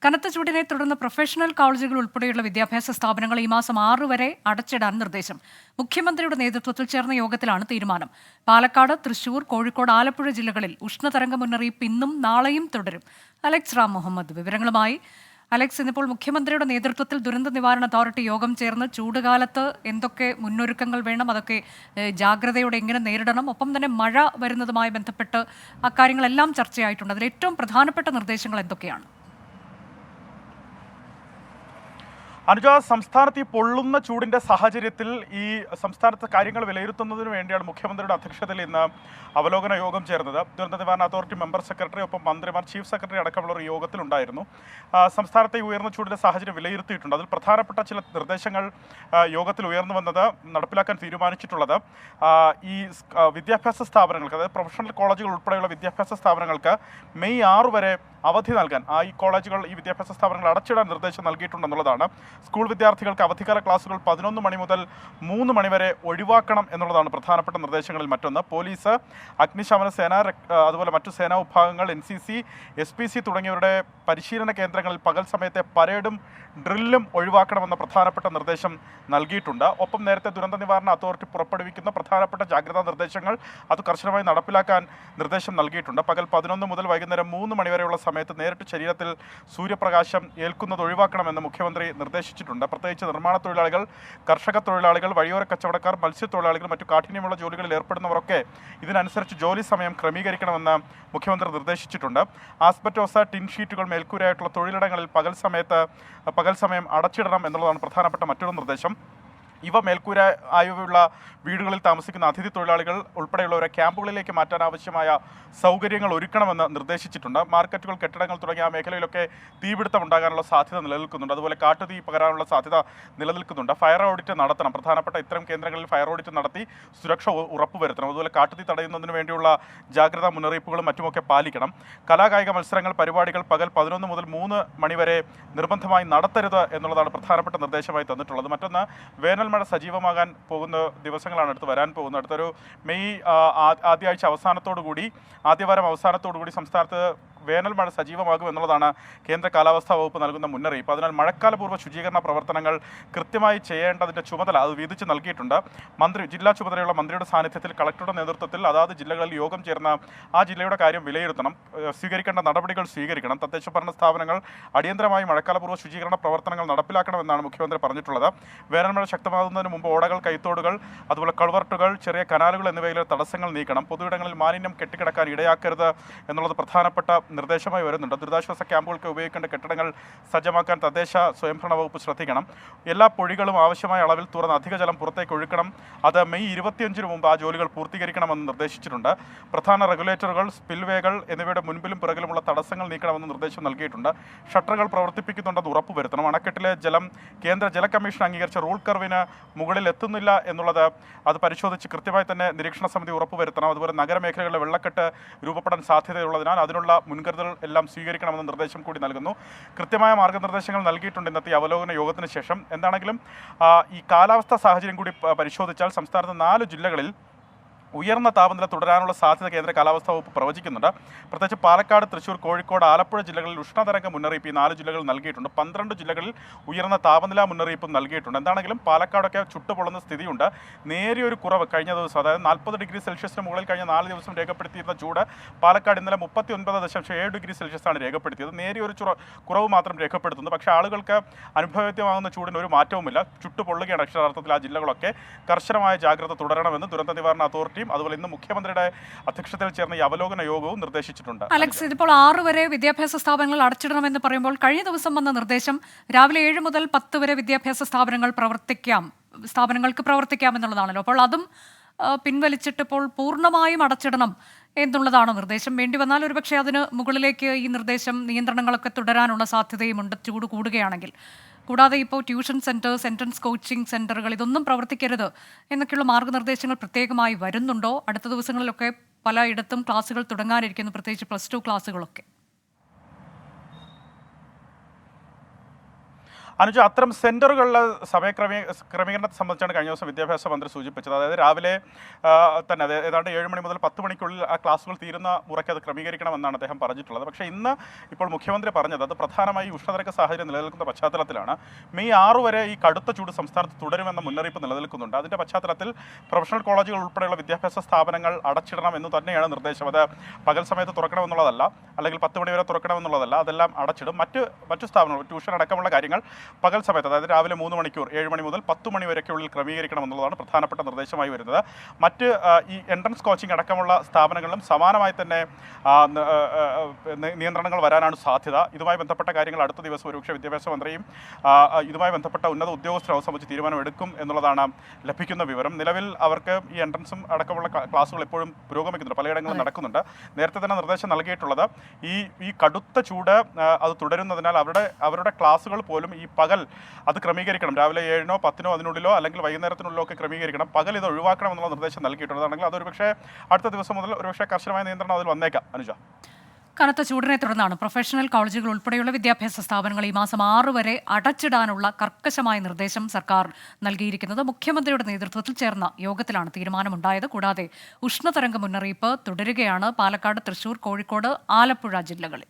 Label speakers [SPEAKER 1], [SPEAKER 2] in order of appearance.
[SPEAKER 1] കനത്ത ചൂടിനെ തുടർന്ന് പ്രൊഫഷണൽ കോളേജുകൾ ഉൾപ്പെടെയുള്ള വിദ്യാഭ്യാസ സ്ഥാപനങ്ങൾ ഈ മാസം 6 വരെ അടച്ചിടാൻ നിർദ്ദേശം. മുഖ്യമന്ത്രിയുടെ നേതൃത്വത്തിൽ ചേർന്ന യോഗത്തിലാണ് തീരുമാനം. പാലക്കാട്, തൃശൂർ, കോഴിക്കോട്, ആലപ്പുഴ ജില്ലകളിൽ ഉഷ്ണതരംഗ മുന്നറിയിപ്പ് ഇന്നും നാളെയും തുടരും. അലക്സ് റാം മുഹമ്മദ് വിവരങ്ങളുമായി. അലക്സ്, ഇന്നിപ്പോൾ മുഖ്യമന്ത്രിയുടെ നേതൃത്വത്തിൽ ദുരന്ത നിവാരണ അതോറിറ്റി യോഗം ചേർന്ന് ചൂടുകാലത്ത് എന്തൊക്കെ മുന്നൊരുക്കങ്ങൾ വേണം, അതൊക്കെ ജാഗ്രതയോടെ എങ്ങനെ നേരിടണം, ഒപ്പം തന്നെ മഴ വരുന്നതുമായി ബന്ധപ്പെട്ട് അക്കാര്യങ്ങളെല്ലാം ചർച്ചയായിട്ടുണ്ട്. അതിൽ ഏറ്റവും പ്രധാനപ്പെട്ട നിർദ്ദേശങ്ങൾ എന്തൊക്കെയാണ്?
[SPEAKER 2] അനുജ, സംസ്ഥാനത്ത് ഈ പൊള്ളുന്ന ചൂടിന്റെ സാഹചര്യത്തിൽ ഈ സംസ്ഥാനത്തെ കാര്യങ്ങൾ വിലയിരുത്തുന്നതിന് വേണ്ടിയാണ് മുഖ്യമന്ത്രിയുടെ അധ്യക്ഷതയിൽ ഇന്ന് അവലോകന യോഗം ചേർന്നത്. ദുരന്ത നിവാരണ അതോറിറ്റി മെമ്പർ സെക്രട്ടറി, ഒപ്പം മന്ത്രിമാർ, ചീഫ് സെക്രട്ടറി അടക്കമുള്ള ഒരു യോഗത്തിലുണ്ടായിരുന്നു. സംസ്ഥാനത്തെ ഈ ഉയർന്ന ചൂടിന്റെ സാഹചര്യം വിലയിരുത്തിയിട്ടുണ്ട്. അതിൽ പ്രധാനപ്പെട്ട ചില നിർദ്ദേശങ്ങൾ യോഗത്തിൽ ഉയർന്നു വന്നത്, നടപ്പിലാക്കാൻ തീരുമാനിച്ചിട്ടുള്ളത്, ഈ വിദ്യാഭ്യാസ സ്ഥാപനങ്ങൾക്ക്, അതായത് പ്രൊഫഷണൽ കോളേജുകൾ ഉൾപ്പെടെയുള്ള വിദ്യാഭ്യാസ സ്ഥാപനങ്ങൾക്ക് മെയ് 6 വരെ അവധി നൽകാൻ ഈ കോളേജുകൾ, ഈ വിദ്യാഭ്യാസ സ്ഥാപനങ്ങൾ അടച്ചിടാൻ നിർദ്ദേശം നൽകിയിട്ടുണ്ടെന്നുള്ളതാണ്. സ്കൂൾ വിദ്യാർത്ഥികൾക്ക് അവധിക്കാല ക്ലാസുകൾ 11 മണി മുതൽ 3 മണി വരെ ഒഴിവാക്കണം എന്നുള്ളതാണ് പ്രധാനപ്പെട്ട നിർദ്ദേശങ്ങളിൽ മറ്റൊന്ന്. പോലീസ്, അഗ്നിശമന സേന, അതുപോലെ മറ്റു സേനാ വിഭാഗങ്ങൾ, NCC, SPC തുടങ്ങിയവരുടെ പരിശീലന കേന്ദ്രങ്ങളിൽ പകൽ സമയത്തെ പരേഡും ഡ്രില്ലും ഒഴിവാക്കണമെന്ന പ്രധാനപ്പെട്ട നിർദ്ദേശം നൽകിയിട്ടുണ്ട്. ഒപ്പം നേരത്തെ ദുരന്ത നിവാരണ അതോറിറ്റി പുറപ്പെടുവിക്കുന്ന പ്രധാനപ്പെട്ട ജാഗ്രതാ നിർദ്ദേശങ്ങൾ അത് കർശനമായി നടപ്പിലാക്കാൻ നിർദ്ദേശം നൽകിയിട്ടുണ്ട്. പകൽ 11 മുതൽ വൈകുന്നേരം 3 മണി വരെയുള്ള സമയത്ത് നേരിട്ട് ശരീരത്തിൽ സൂര്യപ്രകാശം ഏൽക്കുന്നത് ഒഴിവാക്കണമെന്ന് മുഖ്യമന്ത്രി നിർദ്ദേശിച്ചിട്ടുണ്ട്. പ്രത്യേകിച്ച് നിർമ്മാണ തൊഴിലാളികൾ, കർഷക തൊഴിലാളികൾ, വഴിയോര കച്ചവടക്കാർ, മത്സ്യത്തൊഴിലാളികൾ, മറ്റു കാഠിന്യമുള്ള ജോലികളിൽ ഏർപ്പെടുന്നവരൊക്കെ ഇതിനനുസരിച്ച് ജോലി സമയം ക്രമീകരിക്കണമെന്ന് മുഖ്യമന്ത്രി നിർദ്ദേശിച്ചിട്ടുണ്ട്. ആസ്ബറ്റോസ, ടിൻ ഷീറ്റുകൾ മേൽക്കൂരയായിട്ടുള്ള തൊഴിലിടങ്ങളിൽ പകൽ സമയം അടച്ചിടണം എന്നുള്ളതാണ് പ്രധാനപ്പെട്ട മറ്റൊരു നിർദ്ദേശം. ഇവ മേൽക്കൂര ആയുള്ള വീടുകളിൽ താമസിക്കുന്ന അതിഥി തൊഴിലാളികൾ ഉൾപ്പെടെയുള്ളവരെ ക്യാമ്പുകളിലേക്ക് മാറ്റാൻ ആവശ്യമായ സൗകര്യങ്ങൾ ഒരുക്കണമെന്ന് നിർദ്ദേശിച്ചിട്ടുണ്ട്. മാർക്കറ്റുകൾ, കെട്ടിടങ്ങൾ തുടങ്ങിയ മേഖലയിലൊക്കെ തീപിടുത്തം ഉണ്ടാകാനുള്ള സാധ്യത നിലനിൽക്കുന്നുണ്ട്. അതുപോലെ കാട്ടുതീ പകരാനുള്ള സാധ്യത നിലനിൽക്കുന്നുണ്ട്. ഫയർ ഓഡിറ്റ് നടത്തണം. പ്രധാനപ്പെട്ട ഇത്തരം കേന്ദ്രങ്ങളിൽ ഫയർ ഓഡിറ്റ് നടത്തി സുരക്ഷ ഉറപ്പുവരുത്തണം. അതുപോലെ കാട്ടുതീ തടയുന്നതിന് വേണ്ടിയുള്ള ജാഗ്രതാ മുന്നറിയിപ്പുകളും മറ്റുമൊക്കെ പാലിക്കണം. കലാകായിക മത്സരങ്ങൾ, പരിപാടികൾ പകൽ 11 മുതൽ 3 മണി വരെ നിർബന്ധമായി നടത്തരുത് എന്നുള്ളതാണ് പ്രധാനപ്പെട്ട നിർദ്ദേശമായി തന്നിട്ടുള്ളത്. മറ്റൊന്ന്, വേനൽ മഴ സജീവമാകാൻ പോകുന്ന ദിവസങ്ങളാണ് അടുത്ത് വരാൻ പോകുന്നത്. അടുത്തൊരു മെയ് ആദ്യവാരം അവസാനത്തോടുകൂടി സംസ്ഥാനത്ത് വേനൽ മഴ സജീവമാകും എന്നുള്ളതാണ് കേന്ദ്ര കാലാവസ്ഥാ വകുപ്പ് നൽകുന്ന മുന്നറിയിപ്പ്. അതിനാൽ മഴക്കാലപൂർവ്വ ശുചീകരണ പ്രവർത്തനങ്ങൾ കൃത്യമായി ചെയ്യേണ്ടതിൻ്റെ ചുമതല അത് വീതിച്ച് നൽകിയിട്ടുണ്ട്. ജില്ലാ ചുമതലയുള്ള മന്ത്രിയുടെ സാന്നിധ്യത്തിൽ കളക്ടറുടെ നേതൃത്വത്തിൽ അതാത് ജില്ലകളിൽ യോഗം ചേർന്ന് ആ ജില്ലയുടെ കാര്യം വിലയിരുത്തണം, സ്വീകരിക്കേണ്ട നടപടികൾ സ്വീകരിക്കണം. തദ്ദേശ ഭരണ സ്ഥാപനങ്ങൾ അടിയന്തരമായി മഴക്കാലപൂർവ്വ ശുചീകരണ പ്രവർത്തനങ്ങൾ നടപ്പിലാക്കണമെന്നാണ് മുഖ്യമന്ത്രി പറഞ്ഞിട്ടുള്ളത്. വേനൽമഴ ശക്തമാകുന്നതിന് മുമ്പ് ഓടകൾ, കൈത്തോടുകൾ, അതുപോലെ കൾവർട്ടുകൾ, ചെറിയ കനാലുകൾ എന്നിവയിലെ തടസ്സങ്ങൾ നീക്കണം. പൊതുയിടങ്ങളിൽ മാലിന്യം കെട്ടിക്കിടക്കാൻ ഇടയാക്കരുത് എന്നുള്ളത് പ്രധാനപ്പെട്ട നിർദ്ദേശമായി വരുന്നുണ്ട്. ദുരിതാശ്വാസ ക്യാമ്പുകൾക്ക് ഉപയോഗിക്കേണ്ട കെട്ടിടങ്ങൾ സജ്ജമാക്കാൻ തദ്ദേശ സ്വയംഭരണ വകുപ്പ് ശ്രദ്ധിക്കണം. എല്ലാ പൊഴികളും ആവശ്യമായ അളവിൽ തുറന്ന് അധിക ജലം പുറത്തേക്ക് ഒഴുക്കണം. അത് മെയ് 25 മുമ്പ് ആ ജോലികൾ പൂർത്തീകരിക്കണമെന്ന് നിർദ്ദേശിച്ചിട്ടുണ്ട്. പ്രധാന റെഗുലേറ്ററുകൾ, സ്പിൽവേകൾ എന്നിവയുടെ മുൻപിലും പിറകിലുമുള്ള തടസ്സങ്ങൾ നീക്കണമെന്ന് നിർദ്ദേശം നൽകിയിട്ടുണ്ട്. ഷട്ടറുകൾ പ്രവർത്തിപ്പിക്കുന്നുണ്ടെന്ന് ഉറപ്പുവരുത്തണം. അണക്കെട്ടിലെ ജലം കേന്ദ്ര ജല കമ്മീഷൻ അംഗീകരിച്ച റൂൾ കർവിന് മുകളിൽ എത്തുന്നില്ല എന്നുള്ളത് അത് പരിശോധിച്ച് കൃത്യമായി തന്നെ നിരീക്ഷണ സമിതി ഉറപ്പുവരുത്തണം. അതുപോലെ നഗരമേഖലകളിലെ വെള്ളക്കെട്ട് രൂപപ്പെടാൻ സാധ്യതയുള്ളതിനാൽ അതിനുള്ള മുൻകരുതൽ എല്ലാം സ്വീകരിക്കണമെന്ന നിർദ്ദേശം കൂടി നൽകുന്നു. കൃത്യമായ മാർഗ്ഗനിർദ്ദേശങ്ങൾ നൽകിയിട്ടുണ്ട് ഇന്നത്തെ അവലോകന യോഗത്തിന് ശേഷം. എന്താണെങ്കിലും ഈ കാലാവസ്ഥാ സാഹചര്യം കൂടി പരിശോധിച്ചാൽ സംസ്ഥാനത്ത് 4 ജില്ലകളിൽ ഉയർന്ന താപനില തുടരാനുള്ള സാധ്യത കേന്ദ്ര കാലാവസ്ഥാ വകുപ്പ് പ്രവചിക്കുന്നുണ്ട്. പ്രത്യേകിച്ച് പാലക്കാട്, തൃശൂർ, കോഴിക്കോട്, ആലപ്പുഴ ജില്ലകളിൽ ഉഷ്ണതരംഗ മുന്നറിയിപ്പ് ഈ 4 ജില്ലകളിൽ നൽകിയിട്ടുണ്ട്. 12 ജില്ലകളിൽ ഉയർന്ന താപനില മുന്നറിയിപ്പും നൽകിയിട്ടുണ്ട്. എന്താണെങ്കിലും പാലക്കാടൊക്കെ ചുട്ടുപൊള്ളുന്ന സ്ഥിതിയുണ്ട്. നേരിയൊരു കുറവ് കഴിഞ്ഞ ദിവസം, അതായത് 40 ഡിഗ്രി സെൽഷ്യസിന് മുകളിൽ കഴിഞ്ഞ 4 ദിവസം രേഖപ്പെടുത്തിയിരുന്ന ചൂട് പാലക്കാട് ഇന്നലെ 39.7 ഡിഗ്രി സെൽഷ്യസാണ് രേഖപ്പെടുത്തിയത്. നേരിയൊരു കുറവ് മാത്രം രേഖപ്പെടുത്തുന്നു. പക്ഷേ ആളുകൾക്ക് അനുഭവവേദ്യമാകുന്ന ചൂടിന് ഒരു മാറ്റവുമില്ല. ചുട്ടുപൊള്ളുകയാണ് അക്ഷരാർത്ഥത്തിൽ ആ ജില്ലകളൊക്കെ. കർശനമായ ജാഗ്രത തുടരണമെന്ന് ദുരന്ത നിവാരണ അതോറിറ്റി അതുപോലെ ഇന്ന് മുഖ്യമന്ത്രിയുടെ അധ്യക്ഷതയിൽ ചേർന്ന ഈ അവലോകന യോഗവും നിർദ്ദേശിച്ചിട്ടുണ്ട്.
[SPEAKER 1] അലക്സ്, ഇതിപ്പോൾ 6 വരെ വിദ്യാഭ്യാസ സ്ഥാപനങ്ങൾ അടച്ചിടണമെന്ന് പറയുമ്പോൾ കഴിഞ്ഞ ദിവസം വന്ന നിർദ്ദേശം രാവിലെ 7 മുതൽ 10 വരെ വിദ്യാഭ്യാസ സ്ഥാപനങ്ങൾക്ക് പ്രവർത്തിക്കാം എന്നുള്ളതാണല്ലോ. അപ്പോൾ അതും പിൻവലിച്ചിട്ട് ഇപ്പോൾ പൂർണ്ണമായും അടച്ചിടണം എന്നുള്ളതാണോ നിർദ്ദേശം? വേണ്ടി വന്നാൽ ഒരുപക്ഷെ അതിന് മുകളിലേക്ക് ഈ നിർദ്ദേശം, നിയന്ത്രണങ്ങളൊക്കെ തുടരാനുള്ള സാധ്യതയുമുണ്ട് ചൂട് കൂടുകയാണെങ്കിൽ. കൂടാതെ ഇപ്പോൾ ട്യൂഷൻ സെൻറ്റേഴ്സ്, എൻട്രൻസ് കോച്ചിങ് സെൻറ്ററുകൾ ഇതൊന്നും പ്രവർത്തിക്കരുത് എന്നൊക്കെയുള്ള മാർഗ്ഗനിർദ്ദേശങ്ങൾ പ്രത്യേകമായി വരുന്നുണ്ടോ? അടുത്ത ദിവസങ്ങളിലൊക്കെ പലയിടത്തും ക്ലാസ്സുകൾ തുടങ്ങാനിരിക്കുന്നു, പ്രത്യേകിച്ച് +2 ക്ലാസ്സുകളൊക്കെ.
[SPEAKER 2] അനുജ, അത്തരം സെന്ററുകളിലെ ക്രമീകരണത്തെ സംബന്ധിച്ചാണ് കഴിഞ്ഞ ദിവസം വിദ്യാഭ്യാസ മന്ത്രി സൂചിപ്പിച്ചത്. അതായത് രാവിലെ തന്നെ ഏതാണ്ട് 7 മണി മുതൽ 10 മണിക്കുള്ളിൽ ആ ക്ലാസുകൾ തീരുന്ന മുറയ്ക്ക് അത് ക്രമീകരിക്കണമെന്നാണ് അദ്ദേഹം പറഞ്ഞിട്ടുള്ളത്. പക്ഷേ ഇന്ന് ഇപ്പോൾ മുഖ്യമന്ത്രി പറഞ്ഞത് അത് പ്രധാനമായി ഉഷ്ണതരംഗ സാഹചര്യം നിലനിൽക്കുന്ന പശ്ചാത്തലത്തിലാണ്. മെയ് 6 വരെ ഈ കടുത്ത ചൂട് സംസ്ഥാനത്ത് തുടരുമെന്ന മുന്നറിയിപ്പ് നിലനിൽക്കുന്നുണ്ട്. അതിൻ്റെ പശ്ചാത്തലത്തിൽ പ്രൊഫഷണൽ കോളേജുകൾ ഉൾപ്പെടെയുള്ള വിദ്യാഭ്യാസ സ്ഥാപനങ്ങൾ അടച്ചിടണം എന്ന് തന്നെയാണ് നിർദ്ദേശം. അത് പകൽ സമയത്ത് തുറക്കണമെന്നുള്ളതല്ല, അല്ലെങ്കിൽ 10 മണി വരെ തുറക്കണമെന്നുള്ളതല്ല, അതെല്ലാം അടച്ചിടും. മറ്റു സ്ഥാപനങ്ങൾ, ട്യൂഷൻ അടക്കമുള്ള കാര്യങ്ങൾ പകൽ സമയത്ത്, അതായത് രാവിലെ 3 മണിക്കൂർ 7 മണി മുതൽ 10 മണി വരെക്കുള്ളിൽ ക്രമീകരിക്കണം എന്നുള്ളതാണ് പ്രധാനപ്പെട്ട നിർദ്ദേശമായി വരുന്നത്. മറ്റ് ഈ എൻട്രൻസ് കോച്ചിങ് അടക്കമുള്ള സ്ഥാപനങ്ങളിലും സമാനമായി തന്നെ നിയന്ത്രണങ്ങൾ വരാനാണ് സാധ്യത. ഇതുമായി ബന്ധപ്പെട്ട കാര്യങ്ങൾ അടുത്ത ദിവസം ഒരുപക്ഷെ വിദ്യാഭ്യാസ മന്ത്രിയും ഇതുമായി ബന്ധപ്പെട്ട ഉന്നത ഉദ്യോഗസ്ഥരും സംബന്ധിച്ച് തീരുമാനമെടുക്കും എന്നുള്ളതാണ് ലഭിക്കുന്ന വിവരം. നിലവിൽ അവർക്ക് ഈ എൻട്രൻസും അടക്കമുള്ള ക്ലാസുകൾ എപ്പോഴും പുരോഗമിക്കുന്നുണ്ട്, പലയിടങ്ങളിലും നടക്കുന്നുണ്ട്. നേരത്തെ തന്നെ നിർദ്ദേശം നൽകിയിട്ടുള്ളത് ഈ കടുത്ത ചൂട് അത് തുടരുന്നതിനാൽ അവരുടെ ക്ലാസ്സുകൾ പോലും ഈ പകൽ അത് ക്രമീകരിക്കണം. രാവിലെ 7-നോ 10-നോ അതിനുള്ളിലോ അല്ലെങ്കിൽ വൈകുന്നേരത്തിനുള്ളിലോ ഒക്കെ ക്രമീകരിക്കണം. പകൽ ഇത് ഒഴിവാക്കണം എന്നുള്ള നിർദ്ദേശം നൽകിയിട്ടുള്ളതാണെങ്കിൽ അതൊരു പക്ഷേ അടുത്ത ദിവസം മുതൽ ഒരുപക്ഷെ കർശനമായ നിയന്ത്രണം അതിൽ വന്നേക്കാം. അനുജ,
[SPEAKER 1] കനത്ത ചൂടിനെ തുടർന്നാണ് പ്രൊഫഷണൽ കോളേജുകൾ ഉൾപ്പെടെയുള്ള വിദ്യാഭ്യാസ സ്ഥാപനങ്ങൾ ഈ മാസം 6 വരെ അടച്ചിടാനുള്ള കർക്കശമായ നിർദ്ദേശം സർക്കാർ നൽകിയിരിക്കുന്നത്. മുഖ്യമന്ത്രിയുടെ നേതൃത്വത്തിൽ ചേർന്ന യോഗത്തിലാണ് തീരുമാനമുണ്ടായത്. കൂടാതെ ഉഷ്ണതരംഗ മുന്നറിയിപ്പ് തുടരുകയാണ് പാലക്കാട്, തൃശൂർ, കോഴിക്കോട്, ആലപ്പുഴ ജില്ലകളിൽ.